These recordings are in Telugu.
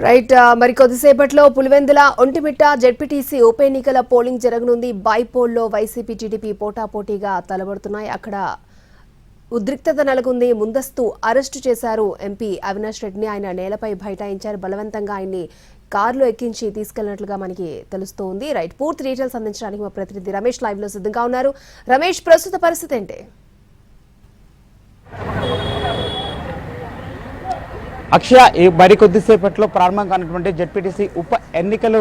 రైట్ మరి కొద్దిసేపట్లో పులివెందుల ఒంటిమిట్ట జెడ్పీటీసీ ఉప ఎన్నికల పోలింగ్ జరగనుంది. బైపోల్లో వైసీపీ టీడీపీ పోటాపోటీగా తలబడుతున్నాయి. అక్కడ ఉద్రిక్తత నెలకొంది. ముందస్తు అరెస్టు చేశారు ఎంపీ అవినాష్ రెడ్డిని. ఆయన నేలపై బైఠాయించారు. బలవంతంగా ఆయన్ని కారులో ఎక్కించి తీసుకెళ్లినట్లుగా మనకి తెలుస్తోంది. రైట్, పూర్తి డీటెయిల్స్ అందించడానికి మా ప్రతినిధి రమేష్ లైవ్ లో సిద్ధంగా ఉన్నారు. రమేష్, ప్రస్తుత పరిస్థితి ఏంటి? అక్షయ, మరి కొద్దిసేపట్లో ప్రారంభం కానటువంటి జెడ్పీటీసీ ఉప ఎన్నికలు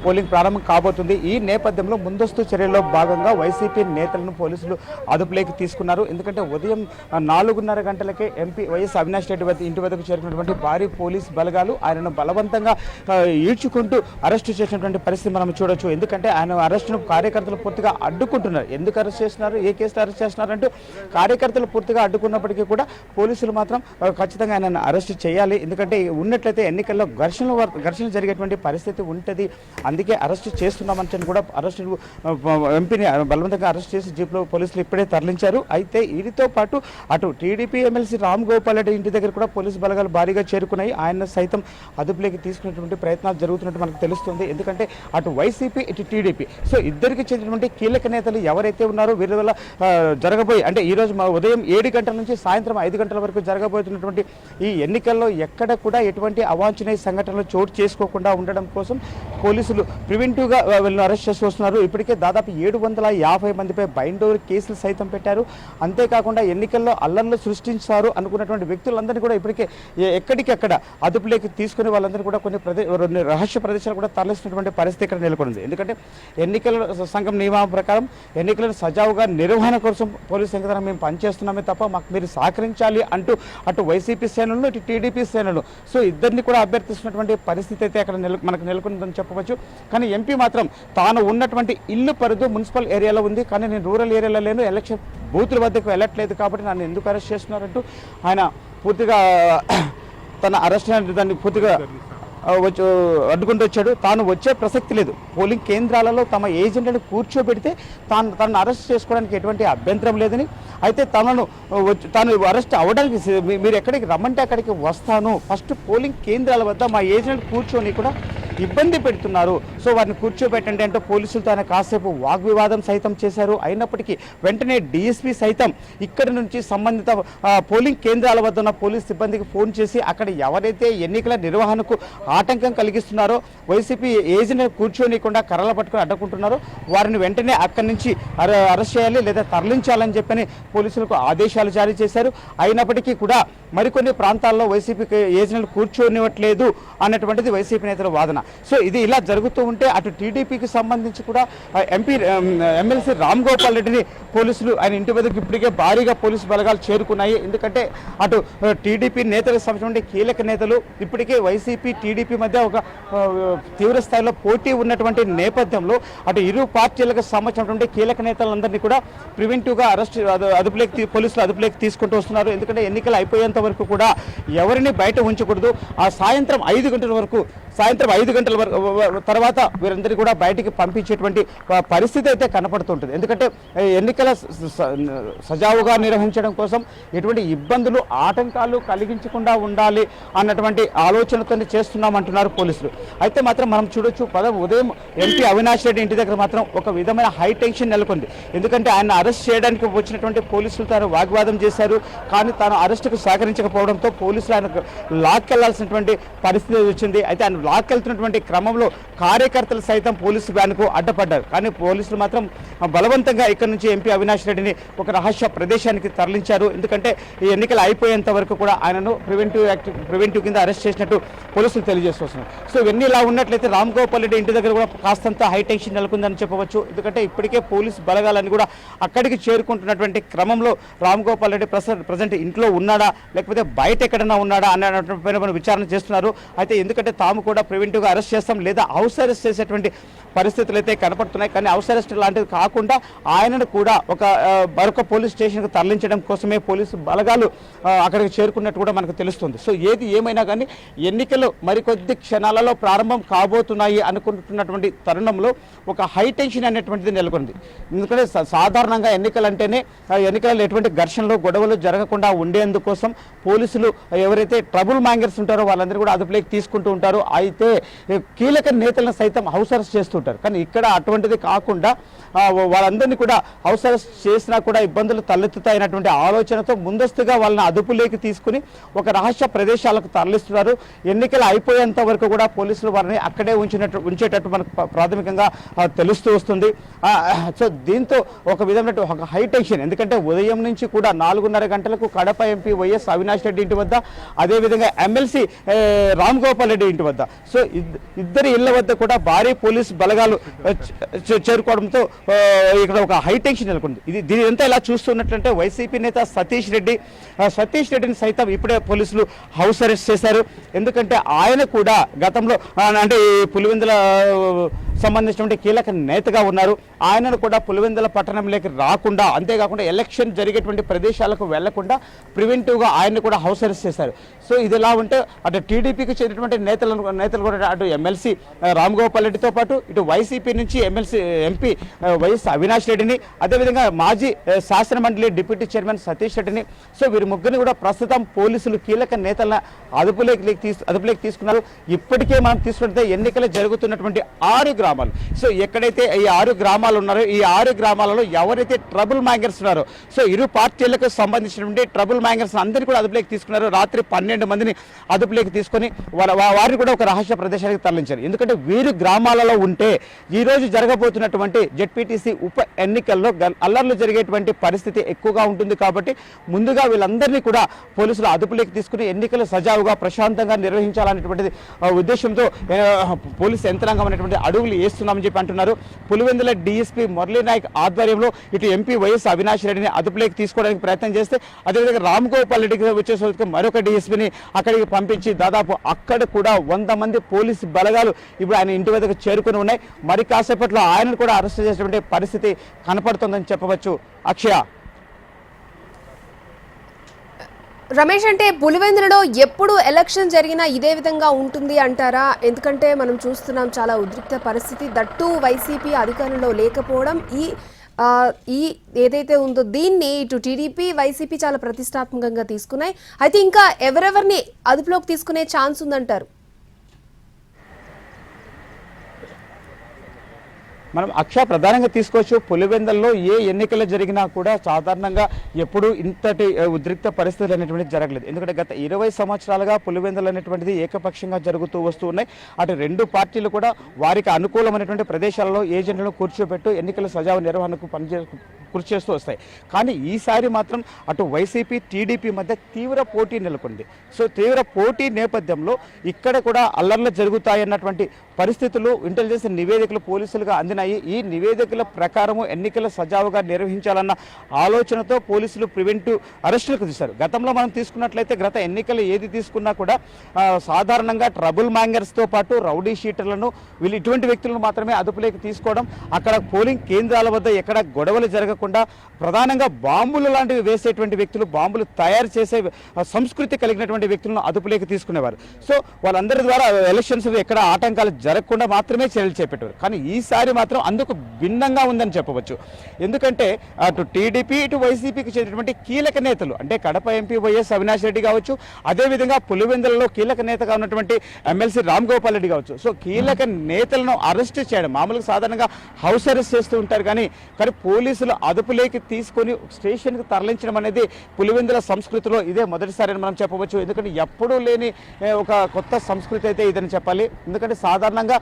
పోలింగ్ ప్రారంభం కాబోతుంది. ఈ నేపథ్యంలో ముందస్తు చర్యల్లో భాగంగా వైసీపీ నేతలను పోలీసులు అదుపులోకి తీసుకున్నారు. ఎందుకంటే ఉదయం 4:30 గంటలకే ఎంపీ వైఎస్ అవినాష్ రెడ్డి ఇంటి వద్దకు చేరుకున్నటువంటి భారీ పోలీస్ బలగాలు ఆయనను బలవంతంగా ఈడ్చుకుంటూ అరెస్టు చేసినటువంటి పరిస్థితి మనం చూడొచ్చు. ఎందుకంటే ఆయన అరెస్టును కార్యకర్తలు పూర్తిగా అడ్డుకుంటున్నారు. ఎందుకు అరెస్ట్ చేస్తున్నారు, ఏ కేసులో అరెస్ట్ చేస్తున్నారు అంటూ కార్యకర్తలు పూర్తిగా అడ్డుకున్నప్పటికీ కూడా పోలీసులు మాత్రం ఖచ్చితంగా ఆయనను అరెస్ట్ చేయాలి. ఎందుకంటే ఉన్నట్లయితే ఎన్నికల్లో ఘర్షణ జరిగేటువంటి పరిస్థితి ఉంటుంది. అందుకే అరెస్ట్ చేస్తున్నామని కూడా ఎంపీని బలవంతంగా అరెస్ట్ చేసి జీప్లో పోలీసులు ఇప్పుడే తరలించారు. అయితే వీరితో పాటు అటు టీడీపీ ఎమ్మెల్సీ రామ్ గోపాల్ రెడ్డి ఇంటి దగ్గర కూడా పోలీసు బలగాలు భారీగా చేరుకున్నాయి. ఆయన సైతం అదుపులోకి తీసుకునేటువంటి ప్రయత్నాలు జరుగుతున్నట్టు మనకు తెలుస్తుంది. ఎందుకంటే అటు వైసీపీ ఇటు టీడీపీ ఇద్దరికి చెందినటువంటి కీలక నేతలు ఎవరైతే ఉన్నారో వీరి వల్ల జరగబోయే అంటే ఈరోజు ఉదయం 7 గంటల నుంచి సాయంత్రం 5 గంటల వరకు జరగబోతున్నటువంటి ఈ ఎన్నికల్లో ఎక్కడ కూడా ఎటువంటి అవాంఛనీయ సంఘటనలు చోటు చేసుకోకుండా ఉండడం కోసం పోలీసులు ప్రివెంటివ్గా వీళ్ళని అరెస్ట్ చేసి వస్తున్నారు. ఇప్పటికే దాదాపు 750 మందిపై బైండోర్ కేసులు సైతం పెట్టారు. అంతేకాకుండా ఎన్నికల్లో అల్లర్లు సృష్టించారు అనుకున్నటువంటి వ్యక్తులందరినీ కూడా ఇప్పటికే ఎక్కడికక్కడ అదుపులోకి తీసుకుని వాళ్ళందరూ కూడా కొన్ని రహస్య ప్రదేశాలు కూడా తరలిస్తున్నటువంటి పరిస్థితి ఇక్కడ నెలకొంది. ఎందుకంటే ఎన్నికల సంఘం నియమం ప్రకారం ఎన్నికలను సజావుగా నిర్వహణ కోసం పోలీసు యంత్రాంగం మేము పనిచేస్తున్నామే తప్ప మాకు మీరు సహకరించాలి అంటూ అటు వైసీపీ శ్రేణులను ఇటు టీడీపీ శ్రేణులు ఇద్దరిని కూడా అభ్యర్థిస్తున్నటువంటి పరిస్థితి అయితే అక్కడ మనకు నెలకొందని చెప్పవచ్చు. కానీ ఎంపీ మాత్రం తాను ఉన్నటువంటి ఇల్లు పరిధి మున్సిపల్ ఏరియాలో ఉంది, కానీ నేను రూరల్ ఏరియాలో లేను, ఎలక్షన్ బూతుల వద్దకు వెళ్ళట్లేదు, కాబట్టి నన్ను ఎందుకు అరెస్ట్ చేస్తున్నారంటూ ఆయన పూర్తిగా తన అరెస్ట్ దాన్ని పూర్తిగా అడ్డుకుంటూ వచ్చాడు. తాను వచ్చే ప్రసక్తి లేదు, పోలింగ్ కేంద్రాలలో తమ ఏజెంట్లను కూర్చోబెడితే తనను అరెస్ట్ చేసుకోవడానికి ఎటువంటి అభ్యంతరం లేదని, అయితే తాను అరెస్ట్ అవ్వడానికి మీరు ఎక్కడికి రమ్మంటే అక్కడికి వస్తాను, ఫస్ట్ పోలింగ్ కేంద్రాల వద్ద మా ఏజెంట్ కూర్చొని కూడా ఇబ్బంది పెడుతున్నారు, వారిని కూర్చోబెట్టండి అంటూ పోలీసులతో ఆయన కాసేపు వాగ్వివాదం సైతం చేశారు. అయినప్పటికీ వెంటనే డీఎస్పీ సైతం ఇక్కడి నుంచి సంబంధిత పోలింగ్ కేంద్రాల వద్ద ఉన్న పోలీస్ సిబ్బందికి ఫోన్ చేసి అక్కడ ఎవరైతే ఎన్నికల నిర్వహణకు ఆటంకం కలిగిస్తున్నారో, వైసీపీ ఏజెంట్ కూర్చోనికుండా కర్రలు పట్టుకుని అడ్డుకుంటున్నారో వారిని వెంటనే అక్కడి నుంచి అరెస్ట్ చేయాలి లేదా తరలించాలని చెప్పని పోలీసులకు ఆదేశాలు జారీ చేశారు. అయినప్పటికీ కూడా మరికొన్ని ప్రాంతాల్లో వైసీపీ ఏజెంట్లు కూర్చోనివ్వట్లేదు అన్నటువంటిది వైసీపీ నేతల వాదన. ఇది ఇలా జరుగుతూ ఉంటే అటు టీడీపీకి సంబంధించి కూడా ఎమ్మెల్సీ రామ్ గోపాల్ రెడ్డిని పోలీసులు ఆయన ఇంటి వద్దకు ఇప్పటికే భారీగా పోలీసు బలగాలు చేరుకున్నాయి. ఎందుకంటే అటు టీడీపీ నేతలకు సంబంధించిన కీలక నేతలు ఇప్పటికే వైసీపీ టీడీపీ మధ్య ఒక తీవ్ర స్థాయిలో పోటీ ఉన్నటువంటి నేపథ్యంలో అటు ఇరు పార్టీలకు సంబంధించినటువంటి కీలక నేతలందరినీ కూడా ప్రివెంటివ్గా పోలీసులు అదుపులోకి తీసుకుంటూ వస్తున్నారు. ఎందుకంటే ఎన్నికలు అయిపోయేంత వరకు కూడా ఎవరిని బయట ఉంచకూడదు. ఆ సాయంత్రం 5 గంటల తర్వాత వీరందరినీ కూడా బయటికి పంపించేటువంటి పరిస్థితి అయితే కనపడుతుంటుంది. ఎందుకంటే ఎన్నికల సజావుగా నిర్వహించడం కోసం ఎటువంటి ఇబ్బందులు ఆటంకాలు కలిగించకుండా ఉండాలి అన్నటువంటి ఆలోచనతో చేస్తున్నామంటున్నారు పోలీసులు. అయితే మాత్రం మనం చూడొచ్చు ఉదయం ఎంపీ అవినాష్ రెడ్డి ఇంటి దగ్గర మాత్రం ఒక విధమైన హై టెన్షన్ నెలకొంది. ఎందుకంటే ఆయన అరెస్ట్ చేయడానికి వచ్చినటువంటి పోలీసులు తాను వాగ్వాదం చేశారు, కానీ తాను అరెస్టుకు సహకరించకపోవడంతో పోలీసులు ఆయనకు లాక్కెళ్లాల్సినటువంటి పరిస్థితి వచ్చింది. అయితే ఆయన లాక్కెళ్తున్నటువంటి క్రమంలో కార్యకర్తలు సైతం పోలీసు వ్యాన్కు అడ్డపడ్డారు. కానీ పోలీసులు మాత్రం బలవంతంగా ఇక్కడ నుంచి ఎంపీ అవినాష్ రెడ్డిని ఒక రహస్య ప్రదేశానికి తరలించారు. ఎందుకంటే ఈ ఎన్నికలు అయిపోయేంత వరకు కూడా ఆయనను ప్రివెంటివ్ కింద అరెస్ట్ చేసినట్టు పోలీసులు తెలియజేస్తున్నారు. ఇవన్నీ ఇలా ఉన్నట్లయితే రామ్ గోపాల్ రెడ్డి ఇంటి దగ్గర కూడా కాస్తంత హై టెన్షన్ నెలకొందని చెప్పవచ్చు. ఎందుకంటే ఇప్పటికే పోలీసు బలగాలని కూడా అక్కడికి చేరుకుంటున్నటువంటి క్రమంలో రామ్ గోపాల్ రెడ్డి ప్రజెంట్ ఇంట్లో ఉన్నాడా లేకపోతే బయట ఎక్కడన్నా ఉన్నాడా అన్నటువంటి విచారణ చేస్తున్నారు. అయితే ఎందుకంటే తాము కూడా ప్రివెంటివ్గా అరెస్ట్ చేస్తాం లేదా హౌస్ అరెస్ట్ చేసేటువంటి పరిస్థితులు అయితే కనపడుతున్నాయి. కానీ హౌస్ అరెస్ట్ లాంటిది కాకుండా ఆయనను కూడా మరొక పోలీస్ స్టేషన్కు తరలించడం కోసమే పోలీసు బలగాలు అక్కడికి చేరుకున్నట్టు కూడా మనకు తెలుస్తుంది. ఏది ఏమైనా కానీ ఎన్నికలు మరికొద్ది క్షణాలలో ప్రారంభం కాబోతున్నాయి అనుకుంటున్నటువంటి తరుణంలో ఒక హై టెన్షన్ అనేటువంటిది నెలకొంది. ఎందుకంటే సాధారణంగా ఎన్నికలలో ఎటువంటి ఘర్షణలు గొడవలు జరగకుండా ఉండేందుకోసం పోలీసులు ఎవరైతే ట్రబుల్ మ్యాంగర్స్ ఉంటారో వాళ్ళందరూ కూడా అదుపులోకి తీసుకుంటూ ఉంటారు. ఆ అయితే కీలక నేతలను సైతం హౌస్ అరెస్ట్ చేస్తుంటారు. కానీ ఇక్కడ అటువంటిది కాకుండా వాళ్ళందరినీ కూడా హౌస్ అరెస్ట్ చేసినా కూడా ఇబ్బందులు తలెత్తుతాయన్నటువంటి ఆలోచనతో ముందస్తుగా వాళ్ళని అదుపులోకి తీసుకుని ఒక రహస్య ప్రదేశాలకు తరలిస్తున్నారు. ఎన్నికలు అయిపోయేంత వరకు కూడా పోలీసులు వారిని అక్కడే ఉంచేటట్టు మనకు ప్రాథమికంగా తెలుస్తూ వస్తుంది. సో దీంతో ఒక విధమైన ఒక హై టెన్షన్, ఎందుకంటే ఉదయం నుంచి కూడా 4:30 గంటలకు కడప ఎంపీ వైఎస్ అవినాష్ రెడ్డి ఇంటి వద్ద, అదేవిధంగా ఎమ్మెల్సీ రామ్ గోపాల్ రెడ్డి ఇంటి వద్ద, సో ఇద్దరి ఇళ్ల వద్ద కూడా భారీ పోలీస్ బలగాలు చేరుకోవడంతో ఇక్కడ ఒక హై టెన్షన్ నెలకొంది. దీని అంతా ఇలా చూస్తున్నట్లంటే వైసీపీ నేత సతీష్ రెడ్డిని సైతం ఇప్పుడే పోలీసులు హౌస్ అరెస్ట్ చేశారు. ఎందుకంటే ఆయన కూడా గతంలో అంటే పులివెందుల సంబంధించినటువంటి కీలక నేతగా ఉన్నారు. ఆయనను కూడా పులివెందుల పట్టణంలోకి రాకుండా, అంతేకాకుండా ఎలక్షన్ జరిగేటువంటి ప్రదేశాలకు వెళ్లకుండా ప్రివెంటివ్గా ఆయన్ని కూడా హౌస్ అరెస్ట్ చేశారు. సో ఇది ఎలా ఉంటే అటు టీడీపీకి చెందినటువంటి నేతలు కూడా అటు ఎమ్మెల్సీ రామ్ గోపాల్ రెడ్డితో పాటు ఇటు వైసీపీ నుంచి ఎంపీ వైఎస్ అవినాష్ రెడ్డిని, అదేవిధంగా మాజీ శాసనమండలి డిప్యూటీ చైర్మన్ సతీష్ రెడ్డిని, సో వీరి ముగ్గురిని కూడా ప్రస్తుతం పోలీసులు కీలక నేతల అదుపులోకి తీసుకున్నారు. ఇప్పటికే మనం తీసుకుంటే ఎన్నికలు జరుగుతున్నటువంటి 6 గ్రామాలు, సో ఎక్కడైతే ఈ 6 గ్రామాలు ఉన్నారో ఈ 6 గ్రామాలలో ఎవరైతే ట్రబుల్ మ్యాంగర్స్ ఉన్నారో, సో ఇరు పార్టీలకు సంబంధించినటువంటి ట్రబుల్ మ్యాంగర్స్ అందరినీ కూడా అదుపులోకి తీసుకున్నారు. రాత్రి 12 మందిని అదుపులోకి తీసుకొని వారిని కూడా ఒక రహస్య ప్రదేశానికి తరలించారు. ఎందుకంటే వీరు గ్రామాలలో ఉంటే ఈ రోజు జరగబోతున్నటువంటి జెడ్పీటీసీ ఉప ఎన్నికల్లో అల్లర్లు జరిగేటువంటి పరిస్థితి ఎక్కువగా ఉంటుంది. కాబట్టి ముందుగా వీళ్ళందరినీ కూడా పోలీసులు అదుపులోకి తీసుకుని ఎన్నికలు సజావుగా ప్రశాంతంగా నిర్వహించాలనేటువంటి ఉద్దేశంతో పోలీసు యంత్రాంగం అనేటువంటి అడుగులు వేస్తున్నామని చెప్పి అంటున్నారు. పులివెందుల డీఎస్పీ మురళీ నాయక్ ఆధ్వర్యంలో ఇటు ఎంపీ వైఎస్ అవినాష్ రెడ్డిని అదుపులోకి తీసుకోవడానికి ప్రయత్నం చేస్తే, అదేవిధంగా రామ్ గోపాల్ రెడ్డికి వచ్చేసరికి మరొక డీఎస్పీని అక్కడికి పంపించి దాదాపు అక్కడ కూడా 100 మంది పోలీసు బలగాలు ఇప్పుడు ఆయన ఇంటి వద్దకు చేరుకుని ఉన్నాయి. మరి కాసేపట్లో ఆయనను కూడా అరెస్ట్ చేసేటువంటి పరిస్థితి కనపడుతుందని చెప్పవచ్చు. అక్షయ, రమేష్, అంటే పులివెందులలో ఎప్పుడు ఎలక్షన్ జరిగినా ఇదే విధంగా ఉంటుంది అంటారా? ఎందుకంటే మనం చూస్తున్నాం చాలా ఉద్రిక్త పరిస్థితి, దట్టు వైసీపీ అధికారంలో లేకపోవడం, ఈ ఏదైతే ఉందో దీన్ని ఇటు టీడీపీ వైసీపీ చాలా ప్రతిష్టాత్మకంగా తీసుకున్నాయి. అయితే ఇంకా ఎవరెవరిని అదుపులోకి తీసుకునే ఛాన్స్ ఉందంటారు? మనం అక్షయ ప్రధానంగా తీసుకోవచ్చు. పులివెందుల్లో ఏ ఎన్నికలు జరిగినా కూడా సాధారణంగా ఎప్పుడు ఇంతటి ఉద్రిక్త పరిస్థితులు అనేటువంటిది జరగలేదు. ఎందుకంటే గత 20 సంవత్సరాలుగా పులివెందులు అనేటువంటిది ఏకపక్షంగా జరుగుతూ వస్తూ ఉన్నాయి. అటు 2 పార్టీలు కూడా వారికి అనుకూలమైనటువంటి ప్రదేశాలలో ఏజెంట్లను కూర్చోబెట్టు ఎన్నికల సజావు నిర్వహణకు కృషి చేస్తూ వస్తాయి. కానీ ఈసారి మాత్రం అటు వైసీపీ టీడీపీ మధ్య తీవ్ర పోటీ నెలకొంది. సో తీవ్ర పోటీ నేపథ్యంలో ఇక్కడ కూడా అల్లర్లు జరుగుతాయన్నటువంటి పరిస్థితులు ఇంటెలిజెన్స్ నివేదికలు పోలీసులుగా అందినాయి. ఈ నివేదికల ప్రకారము ఎన్నికల సజావుగా నిర్వహించాలన్న ఆలోచనతో పోలీసులు ప్రివెంటివ్ అరెస్టులకు తీశారు. గతంలో మనం తీసుకున్నట్లయితే గత ఎన్నికలు ఏది తీసుకున్నా కూడా సాధారణంగా ట్రబుల్ మ్యాంగర్స్తో పాటు రౌడీ షీటర్లను ఇటువంటి వ్యక్తులను మాత్రమే అదుపులోకి తీసుకోవడం, అక్కడ పోలింగ్ కేంద్రాల వద్ద ఎక్కడ గొడవలు జరగకుండా ప్రధానంగా బాంబులు లాంటివి వేసేటువంటి వ్యక్తులు, బాంబులు తయారు చేసే సంస్కృతి కలిగినటువంటి వ్యక్తులను అదుపులోకి తీసుకునేవారు. సో వాళ్ళందరి ద్వారా ఎలక్షన్స్ ఎక్కడ ఆటంకాలు జరగకుండా మాత్రమే చర్యలు చేపట్టేవారు. కానీ ఈసారి మాత్రం అందుకు భిన్నంగా ఉందని చెప్పవచ్చు. ఎందుకంటే అటు టీడీపీ ఇటు వైసీపీకి చెందినటువంటి కీలక నేతలు, అంటే కడప ఎంపీ వైఎస్ అవినాష్ రెడ్డి కావచ్చు, అదేవిధంగా పులివెందులలో కీలక నేతగా ఉన్నటువంటి ఎమ్మెల్సీ రామ్ గోపాల్ రెడ్డి కావచ్చు, సో కీలక నేతలను అరెస్ట్ చేయడం, మామూలుగా సాధారణంగా హౌస్ అరెస్ట్ చేస్తూ ఉంటారు, కానీ పోలీసులు అదుపులోకి తీసుకొని స్టేషన్కి తరలించడం అనేది పులివెందుల సంస్కృతిలో ఇదే మొదటిసారి అని మనం చెప్పవచ్చు. ఎందుకంటే ఎప్పుడూ లేని ఒక కొత్త సంస్కృతి అయితే ఇదని చెప్పాలి. ఎందుకంటే సాధారణంగా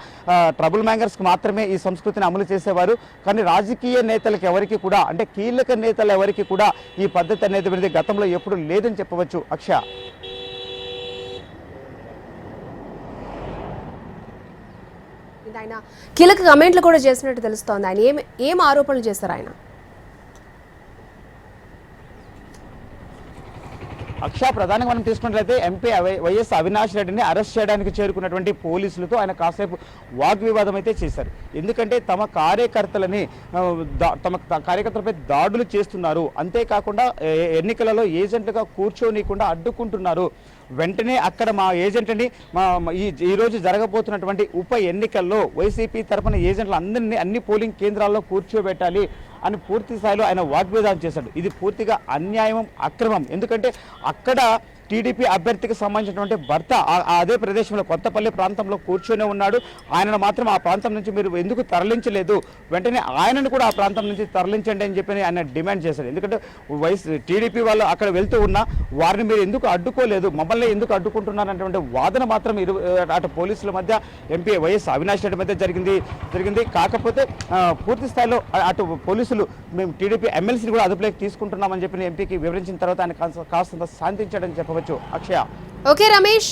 ట్రబుల్ మ్యాంగర్స్కి మాత్రమే ఈ సంస్కృతిని అమలు చేసేవారు. కానీ రాజకీయ నేతలకు ఎవరికి కూడా, అంటే కీలక నేతలు ఎవరికి కూడా ఈ పద్ధతి అనేది గతంలో ఎప్పుడు లేదని చెప్పవచ్చు. అక్షయ, ఆయన కీలక కమెంట్లు కూడా చేసినట్టు తెలుస్తోంది. ఆయన ఏం ఆరోపణలు చేశారు ఆయన? అక్షయ, ప్రధానంగా మనం తీసుకున్నట్లయితే ఎంపీ వైఎస్ అవినాష్ రెడ్డిని అరెస్ట్ చేయడానికి చేరుకున్నటువంటి పోలీసులతో ఆయన కాసేపు వాగ్వివాదం అయితే చేశారు. ఎందుకంటే తమ కార్యకర్తలపై దాడులు చేస్తున్నారు, అంతేకాకుండా ఎన్నికలలో ఏజెంట్లుగా కూర్చోనీయకుండా అడ్డుకుంటున్నారు, వెంటనే అక్కడ మా ఏజెంట్ని ఈరోజు జరగబోతున్నటువంటి ఉప ఎన్నికల్లో వైసీపీ తరఫున ఏజెంట్లు అందరినీ అన్ని పోలింగ్ కేంద్రాల్లో కూర్చోబెట్టాలి అని పూర్తి స్థాయిలో ఆయన వాగ్వివాదం చేశాడు. ఇది పూర్తిగా అన్యాయం, అక్రమం. ఎందుకంటే అక్కడ టీడీపీ అభ్యర్థికి సంబంధించినటువంటి భర్త అదే ప్రదేశంలో కొత్తపల్లి ప్రాంతంలో కూర్చొని ఉన్నాడు. ఆయనను మాత్రం ఆ ప్రాంతం నుంచి మీరు ఎందుకు తరలించలేదు, వెంటనే ఆయనను కూడా ఆ ప్రాంతం నుంచి తరలించండి అని చెప్పి ఆయన డిమాండ్ చేశాడు. ఎందుకంటే టీడీపీ వాళ్ళు అక్కడ వెళ్తూ ఉన్నా వారిని మీరు ఎందుకు అడ్డుకోలేదు, మమ్మల్ని ఎందుకు అడ్డుకుంటున్నారనేటువంటి వాదన మాత్రం అటు పోలీసుల మధ్య ఎంపీ వైఎస్ అవినాష్ రెడ్డి మధ్య జరిగింది. కాకపోతే పూర్తి స్థాయిలో అటు పోలీసులు మేము టీడీపీ ఎమ్మెల్సీని కూడా అదుపులోకి తీసుకుంటున్నామని చెప్పి ఎంపీకి వివరించిన తర్వాత ఆయన కాస్తంత శాంతించాడని చెప్పవచ్చు. అక్షయ. ఓకే రమేష్.